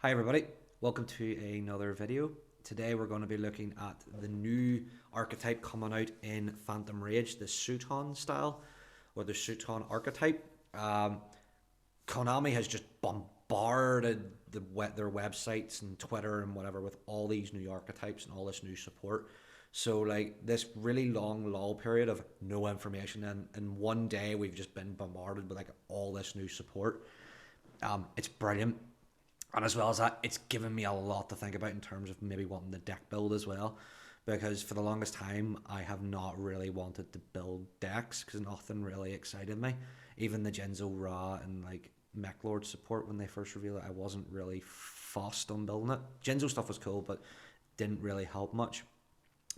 Hi everybody, welcome to another video. Today we're going to be looking at the new archetype coming out in Phantom Rage, the Souten style, or the Souten archetype. Konami has just bombarded their websites and Twitter and whatever with all these new archetypes and all this new support. So like this really long lull period of no information, and in one day we've just been bombarded with like all this new support. It's brilliant. And as well as that, it's given me a lot to think about in terms of maybe wanting the deck build as well. Because for the longest time, I have not really wanted to build decks because nothing really excited me. Even the Genzo Ra and like Mechlord support when they first revealed it, I wasn't really fussed on building it. Genzo stuff was cool, but didn't really help much.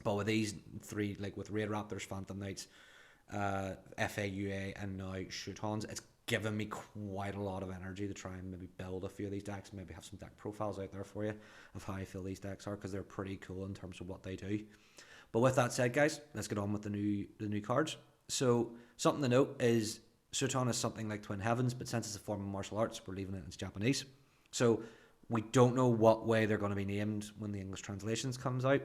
But with these three, like with Raid Raptors, Phantom Knights, FAUA, and now Shootons, it's given me quite a lot of energy to try and maybe build a few of these decks, and maybe have some deck profiles out there for you of how I feel these decks are, because they're pretty cool in terms of what they do. But with that said, guys, let's get on with the new cards. So something to note is Souten is something like Twin Heavens, but since it's a form of martial arts, we're leaving it in Japanese. So we don't know what way they're going to be named when the English translations comes out,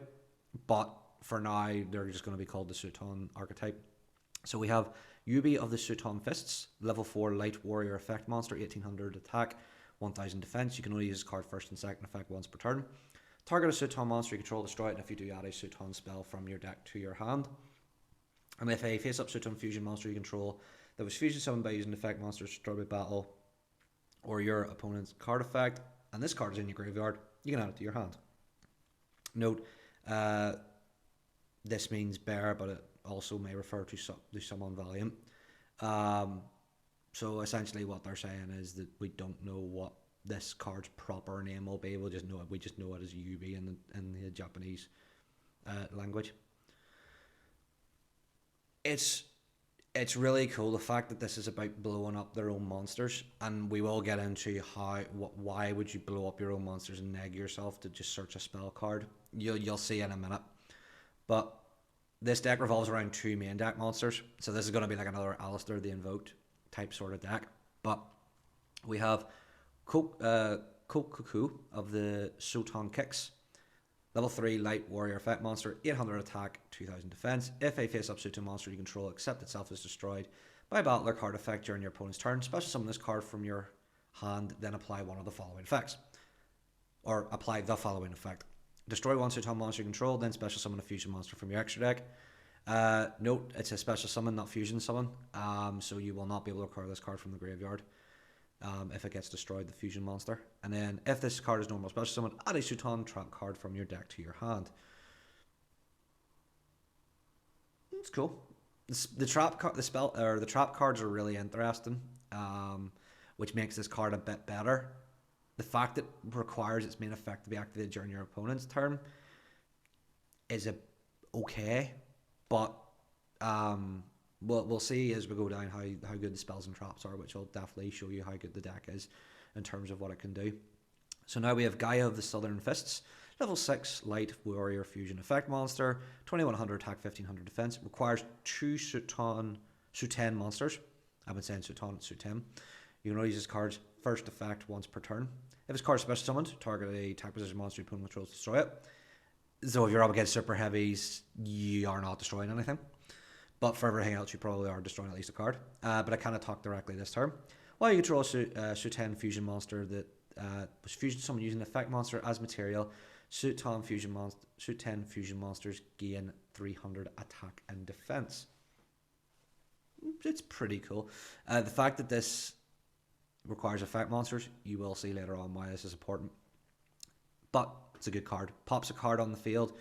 but for now they're just going to be called the Souten archetype. So we have Yubi of the Souten Fists, level 4 light warrior effect monster, 1800 attack, 1000 defense. You can only use this card first and second effect once per turn. Target a Souten monster you control, destroy it, and if you do, add a Souten spell from your deck to your hand. And if a face-up Souten fusion monster you control that was fusion summoned by using effect monsters destroyed by battle or your opponent's card effect, and this card is in your graveyard, you can add it to your hand. Note, this means bear, but it also may refer to someone valiant. So essentially what they're saying is that we don't know what this card's proper name will be. We just know it as Yubi in the Japanese language. It's really cool, the fact that this is about blowing up their own monsters, and we will get into why would you blow up your own monsters and neg yourself to just search a spell card. You'll see in a minute. But this deck revolves around two main deck monsters. So this is going to be like another Alistair the Invoked type sort of deck. But we have Kokuku of the Souten Kicks. Level 3 light warrior effect monster, 800 attack, 2000 defense. If a face-up Souten monster you control except itself is destroyed by a battle or card effect during your opponent's turn, special summon this card from your hand, then apply one of the following effects. Or apply the following effect. Destroy one Souten monster you control, then special summon a fusion monster from your extra deck. Note, it's a special summon, not fusion summon. So you will not be able to recover this card from the graveyard if it gets destroyed, the fusion monster. And then if this card is normal special summon, add a Souten trap card from your deck to your hand. It's cool. The trap cards are really interesting, which makes this card a bit better. The fact that it requires its main effect to be activated during your opponent's turn is okay, but we'll see as we go down how good the spells and traps are, which will definitely show you how good the deck is in terms of what it can do. So now we have Gaia of the Southern Fists, level 6 light warrior fusion effect monster, 2100 attack, 1500 defense. Requires two Souten monsters. I've been saying Souten, it's Souten. You can only use this card's first effect once per turn. If this card is special summoned, target a attack position monster your opponent controls, destroy it. So if you're up against super heavies, you are not destroying anything. But for everything else, you probably are destroying at least a card. But I kind of talk directly this turn. While you control a Souten fusion monster that was fusion summoned using effect monster as material, Souten fusion monsters gain 300 attack and defense. It's pretty cool. The fact that this requires effect monsters, you will see later on why this is important. But it's a good card. Pops a card on the field,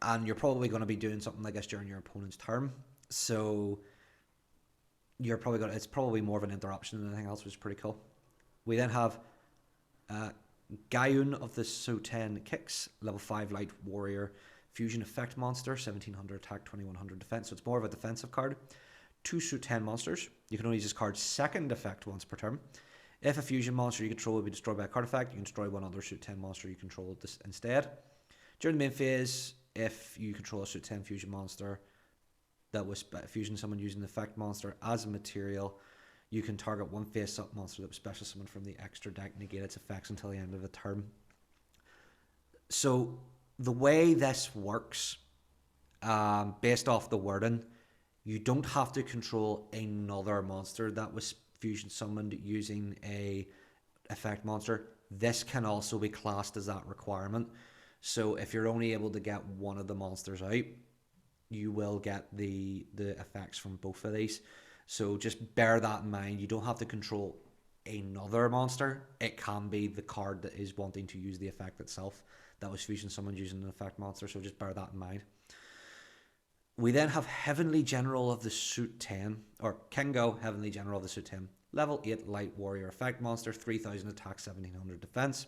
and you're probably going to be doing something like this during your opponent's turn. So it's probably more of an interruption than anything else, which is pretty cool. We then have Gaiun of the Souten Kicks, level 5 light warrior fusion effect monster, 1700 attack, 2100 defense. So it's more of a defensive card. Two Souten monsters. You can only use this card's second effect once per turn. If a fusion monster you control will be destroyed by a card effect, you can destroy one other Souten monster you control instead. During the main phase, if you control a Souten fusion monster that was fusion someone using the effect monster as a material, You can target one face-up monster that was special summoned from the extra deck, negate its effects until the end of the turn. So the way this works, based off the wording, you don't have to control another monster that was fusion summoned using a effect monster. This can also be classed as that requirement. So if you're only able to get one of the monsters out, you will get the effects from both of these. So just bear that in mind. You don't have to control another monster. It can be the card that is wanting to use the effect itself that was fusion summoned using an effect monster. So just bear that in mind. We then have Heavenly General of the Suit 10, or Kengo Heavenly General of the Suit 10. Level 8 Light Warrior Effect Monster, 3000 attack, 1700 defense.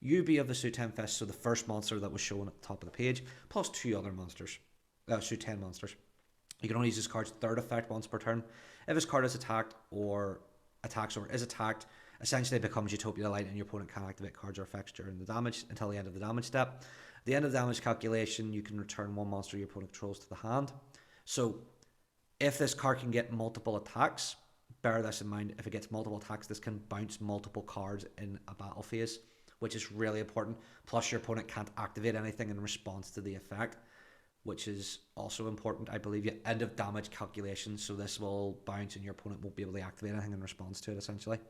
UB of the Suit 10 Fist, so the first monster that was shown at the top of the page, plus 2 other monsters. Suit 10 monsters. You can only use this card's third effect once per turn. If this card is attacked or attacks or is attacked, essentially it becomes Utopia Light and your opponent can activate cards or effects during the damage until the end of the damage step. At the end of the damage calculation, you can return one monster your opponent controls to the hand. So if this card can get multiple attacks, bear this in mind, if it gets multiple attacks, this can bounce multiple cards in a battle phase, which is really important. Plus your opponent can't activate anything in response to the effect, which is also important. I believe you end of damage calculation, so this will bounce and your opponent won't be able to activate anything in response to it, essentially.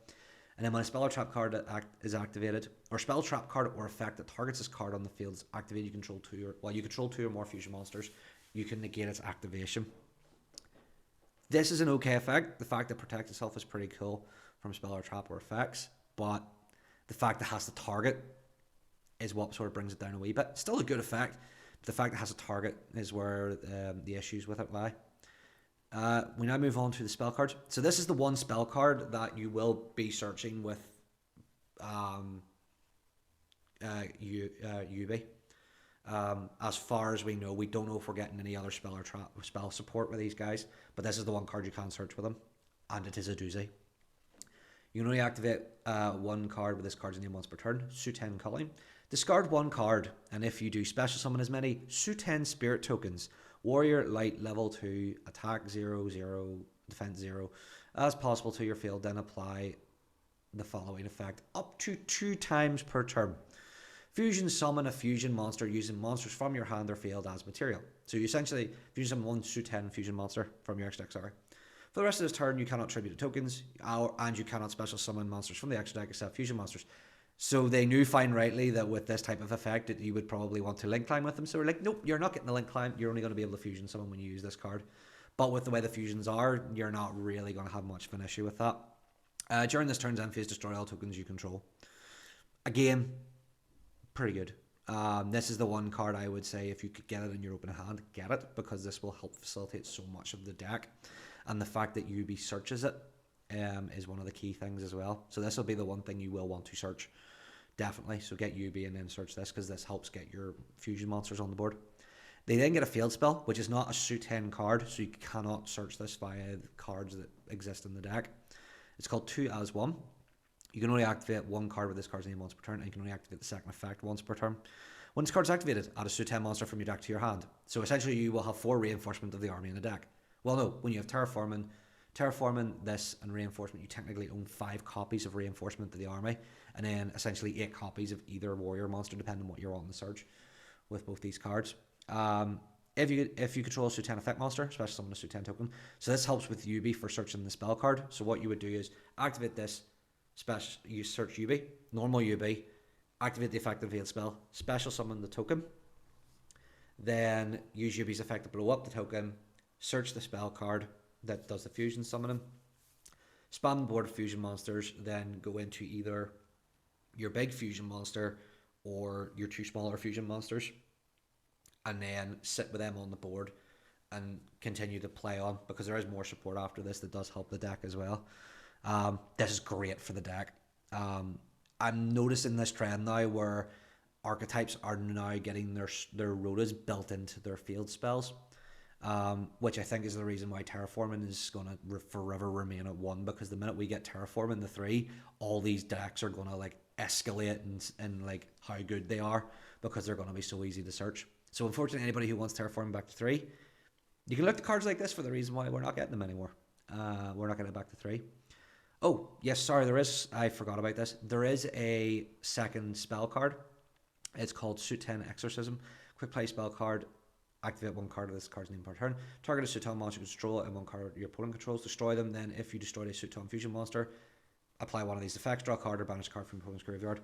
And then when a spell or trap card is activated, or spell, trap card, or effect that targets this card on the field is activated, you control two or more fusion monsters, you can negate its activation. This is an okay effect. The fact that it protects itself is pretty cool from spell or trap or effects, but the fact that it has to target is what sort of brings it down a wee bit. Still a good effect, but the fact that it has a target is where the issues with it lie. We now move on to the spell cards. So this is the one spell card that you will be searching with UB. As far as we know, we don't know if we're getting any other spell or spell support with these guys, but this is the one card you can search with them, and it is a doozy. You can only activate one card with this card's name once per turn. Souten Culling. Discard one card, and if you do, special summon as many Souten Spirit tokens. Warrior Light level 2, attack 0, 0, defense 0 as possible to your field, then apply the following effect up to 2 times per turn. Fusion summon a fusion monster using monsters from your hand or field as material. So you essentially fusion summon one Souten fusion monster from your extra deck, sorry. For the rest of this turn, you cannot tribute to tokens, and you cannot special summon monsters from the extra deck except fusion monsters. So they knew fine rightly that with this type of effect that you would probably want to link climb with them. So we're like, nope, you're not getting the link climb. You're only going to be able to fusion someone when you use this card. But with the way the fusions are, you're not really going to have much of an issue with that. During this turn's end phase, destroy all tokens you control. Again, pretty good. This is the one card I would say if you could get it in your open hand, get it, because this will help facilitate so much of the deck. And the fact that UB searches it is one of the key things as well. So this will be the one thing you will want to search, definitely. So get UB and then search this, because this helps get your fusion monsters on the board. They then get a field spell, which is not a Souten card, so you cannot search this via the cards that exist in the deck. It's called 2 as 1. You can only activate one card with this card's name once per turn, and you can only activate the second effect once per turn. When this card is activated, add a Souten monster from your deck to your hand. So essentially you will have 4 reinforcement of the army in the deck. Well, no, when you have terraforming this and reinforcement, you technically own 5 copies of reinforcement of the army, and then essentially 8 copies of either warrior monster, depending on what you're on the search with both these cards. If you control a Souten effect monster, special summon a Souten token. So this helps with UB for searching the spell card. So what you would do is activate this, you search UB, normal UB, activate the effective field spell, special summon the token, then use UB's effect to blow up the token, search the spell card that does the fusion summoning, spam the board of fusion monsters, then go into either your big fusion monster or your 2 smaller fusion monsters, and then sit with them on the board and continue to play on, because there is more support after this that does help the deck as well. This is great for the deck. I'm noticing this trend now where archetypes are now getting their rotas built into their field spells, which I think is the reason why terraforming is going to forever remain at 1, because the minute we get terraforming the 3, all these decks are going to like escalate in like how good they are, because they're going to be so easy to search. So unfortunately, anybody who wants terraforming back to 3, you can look at cards like this for the reason why we're not getting them anymore. We're not getting it back to 3. Oh, yes, sorry, I forgot about this. There is a second spell card. It's called Souten Exorcism. Quick play spell card. Activate one card of this card's name per turn. Target a Souten monster you control and one card your opponent controls. Destroy them. Then, if you destroy a Souten fusion monster, apply one of these effects. Draw a card or banish a card from your opponent's graveyard.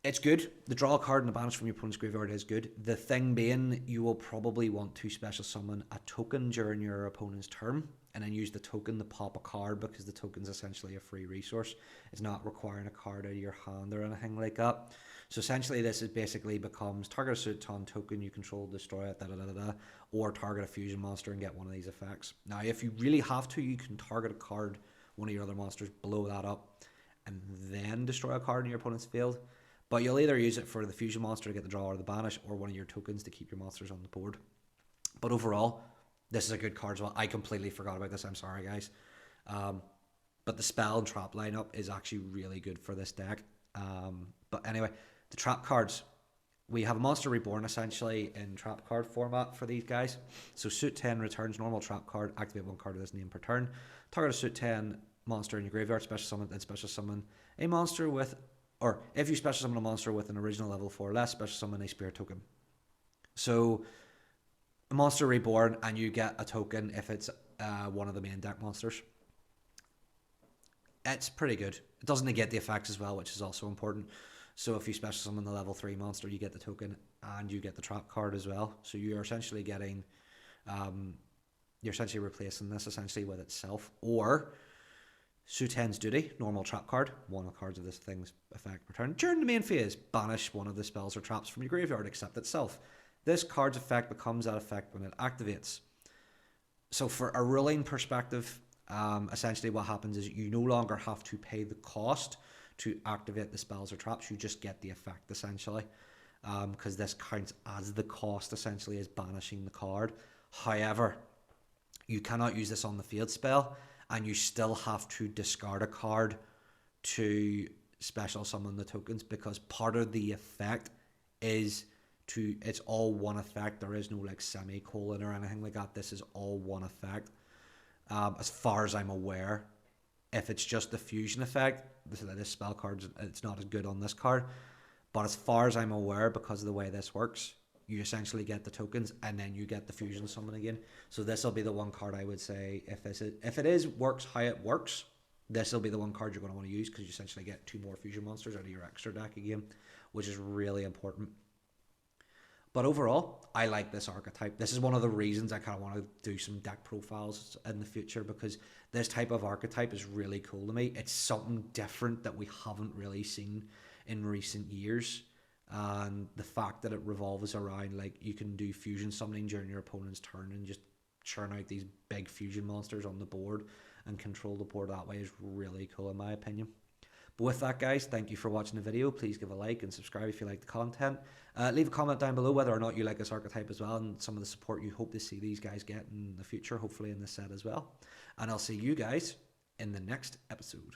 It's good. The draw card and the banish from your opponent's graveyard is good. The thing being, you will probably want to special summon a token during your opponent's turn and then use the token to pop a card because the token's essentially a free resource. It's not requiring a card out of your hand or anything like that. So essentially this is basically becomes target a Souten token you control, destroy it, or target a fusion monster and get one of these effects. Now if you really have to, you can target a card, one of your other monsters, blow that up, and then destroy a card in your opponent's field. But you'll either use it for the fusion monster to get the draw or the banish, or one of your tokens to keep your monsters on the board. But overall, this is a good card as well. I completely forgot about this. I'm sorry, guys. But the spell and trap lineup is actually really good for this deck. But anyway, the trap cards. We have a monster reborn essentially in trap card format for these guys. So Souten returns normal trap card, activate one card of this name per turn. Target a Souten monster in your graveyard, special summon, then special summon a monster with, or if you special summon a monster with an original level 4 or less, special summon a spirit token. So a monster reborn and you get a token if it's one of the main deck monsters. It's pretty good. It doesn't negate the effects as well, which is also important. So if you special summon the level 3 monster, you get the token and you get the trap card as well. So you're essentially getting, you're essentially replacing this essentially with itself. Or Souten's Duty, normal trap card, one of the cards of this thing's effect return. During the main phase, banish one of the spells or traps from your graveyard except itself. This card's effect becomes that effect when it activates. So for a ruling perspective, essentially what happens is you no longer have to pay the cost to activate the spells or traps, you just get the effect essentially. Because this counts as the cost essentially as banishing the card. However, you cannot use this on the field spell, and you still have to discard a card to special summon the tokens, because part of the effect is it's all one effect. There is no like semicolon or anything like that. This is all one effect. As far as I'm aware, if it's just the fusion effect, this spell card, it's not as good on this card. But as far as I'm aware, because of the way this works, you essentially get the tokens and then you get the fusion summon again. So this will be the one card I would say, if it is works how it works, this will be the one card you're going to want to use, because you essentially get 2 more fusion monsters out of your extra deck again, which is really important. But overall, I like this archetype. This is one of the reasons I kind of want to do some deck profiles in the future, because this type of archetype is really cool to me. It's something different that we haven't really seen in recent years. And the fact that it revolves around, like, you can do fusion summoning during your opponent's turn and just churn out these big fusion monsters on the board and control the board that way is really cool in my opinion. But with that, guys, thank you for watching the video. Please give a like and subscribe if you like the content. Leave a comment down below whether or not you like this archetype as well, and some of the support you hope to see these guys get in the future, hopefully in this set as well. And I'll see you guys in the next episode.